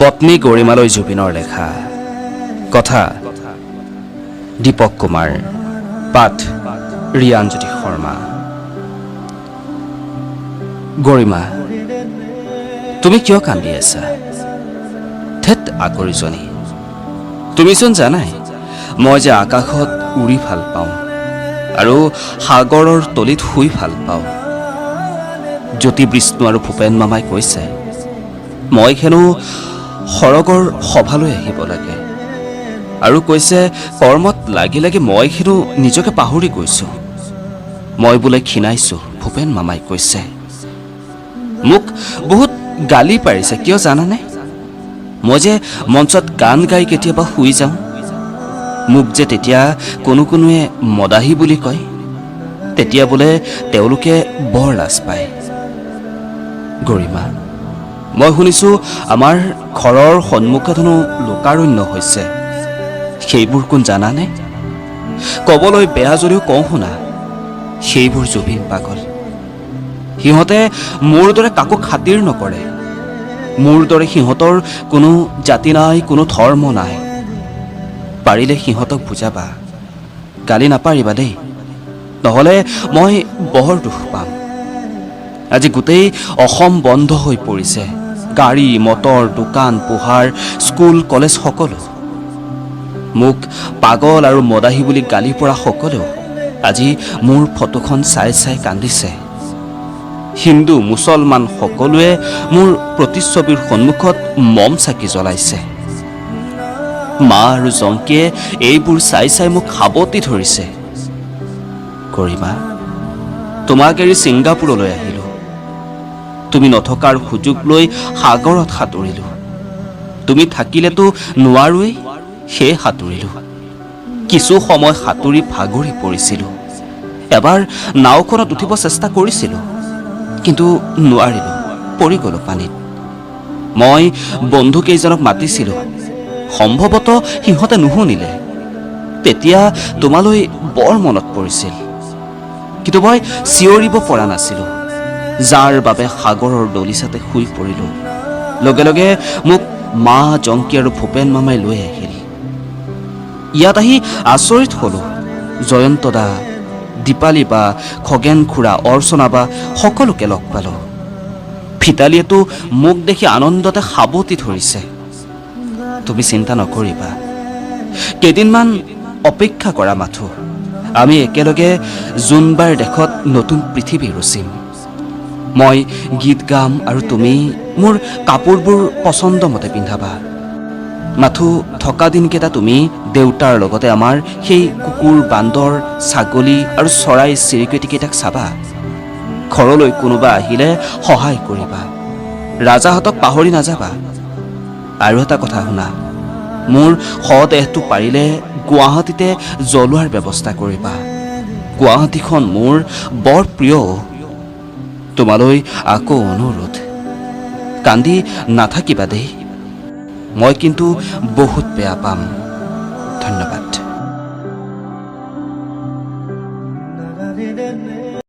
পত্নী গৰিমালৈ জুবিনৰ লেখা কথা দীপক কুমাৰ পাঠ ৰিয়াঞ্জ্যোতি শৰ্মা গৰিমা তুমি কিয় কান্দি আছা থেত আকৰিজনী তুমিচোন জানাই মই যে আকাশত উৰি ভাল পাওঁ আৰু সাগৰৰ তলিত শুই ভাল পাওঁ জ্যোতি বিষ্ণু আৰু ভূপেন মামাই কৈছে মই হেনো সৰগৰ সভালৈ আহিব লাগে আৰু কৈছে কৰ্মত লাগি লাগি মই হেনো নিজকে পাহৰি গৈছোঁ মই বোলে ক্ষীণাইছোঁ ভূপেন মামাই কৈছে মোক বহুত গালি পাৰিছে কিয় জানানে মই যে মঞ্চত গান গাই কেতিয়াবা শুই যাওঁ মোক যে তেতিয়া কোনোৱে মদাহী বুলি কয় তেতিয়া বোলে তেওঁলোকে বৰ লাজ পায় গৰিমা মই শুনিছোঁ আমাৰ ঘৰৰ সন্মুখত হেনো লোকাৰণ্য হৈছে সেইবোৰ কোন জানানে ক'বলৈ বেয়া যদিও কওঁ শুনা সেইবোৰ জুবিন পাগল সিহঁতে মোৰ দৰে কাকো খাতিৰ নকৰে মোৰ দৰে সিহঁতৰ কোনো জাতি নাই কোনো ধৰ্ম নাই পাৰিলে সিহঁতক বুজাবা গালি নাপাৰিবা দেই নহ'লে মই বৰ দুখ পাম আজি গোটেই অসম বন্ধ হৈ পৰিছে গাড়ী মটৰ দোকান পোহাৰ স্কুল কলেজ সকলো মোক পাগল আৰু মদাহী বুলি গালি পৰা সকলেও আজি মোৰ ফটোখন চাই চাই কান্দিছে হিন্দু মুছলমান সকলোৱে মোৰ প্ৰতিচ্ছবিৰ সন্মুখত মম চাকি জ্বলাইছে মা আৰু জংকীয়ে এইবোৰ চাই চাই মোক সাৱটি ধৰিছে গৰিমা তোমাক এৰি ছিংগাপুৰলৈ আহিলোঁ তুমি নথকাৰ সুযোগ লৈ সাগৰত সাঁতুৰিলোঁ তুমি থাকিলেতো নোৱাৰোৱেই সেয়ে সাঁতুৰিলোঁ কিছু সময় সাঁতুৰি ভাগৰি পৰিছিলোঁ এবাৰ নাওখনত উঠিব চেষ্টা কৰিছিলোঁ কিন্তু নোৱাৰিলোঁ পৰি গ'লোঁ পানীত মই বন্ধুকেইজনক মাতিছিলোঁ সম্ভৱতঃ সিহঁতে নুশুনিলে তেতিয়া তোমালৈ বৰ মনত পৰিছিল কিন্তু মই চিঞৰিব পৰা নাছিলোঁ যাৰ বাবে সাগৰৰ দলিচাতে শুই পৰিলোঁ লগে লগে মোক মা জংকী আৰু ভূপেন মামাই লৈ আহিল ইয়াত আহি আচৰিত হ'লোঁ জয়ন্ত দা দীপালী বা খগেন খুৰা অৰ্চনা বা সকলোকে লগ পালোঁ ভিতালীয়েতো মোক দেখি আনন্দতে সাৱটি ধৰিছে তুমি চিন্তা নকৰিবা কেইদিনমান অপেক্ষা কৰা মাথো আমি একেলগে জোনবাৰ দেশত নতুন পৃথিৱী ৰচিম মই গীত গাম আৰু তুমি মোৰ কাপোৰবোৰ পচন্দমতে পিন্ধাবা মাথো থকা দিনকেইটা তুমি দেউতাৰ লগতে আমাৰ সেই কুকুৰ বান্দৰ ছাগলী আৰু চৰাই চিৰিকটিকেইটাক চাবা ঘৰলৈ কোনোবা আহিলে সহায় কৰিবা ৰাজাহঁতক পাহৰি নাযাবা আৰু এটা কথা শুনা মোৰ শদেহটো পাৰিলে গুৱাহাটীতে জ্বলোৱাৰ ব্যৱস্থা কৰিবা গুৱাহাটীখন মোৰ বৰ প্ৰিয় তোমালৈ আকৌ অনুৰোধ কান্দি নাথাকিবা দেই মই কিন্তু বহুত বেয়া পাম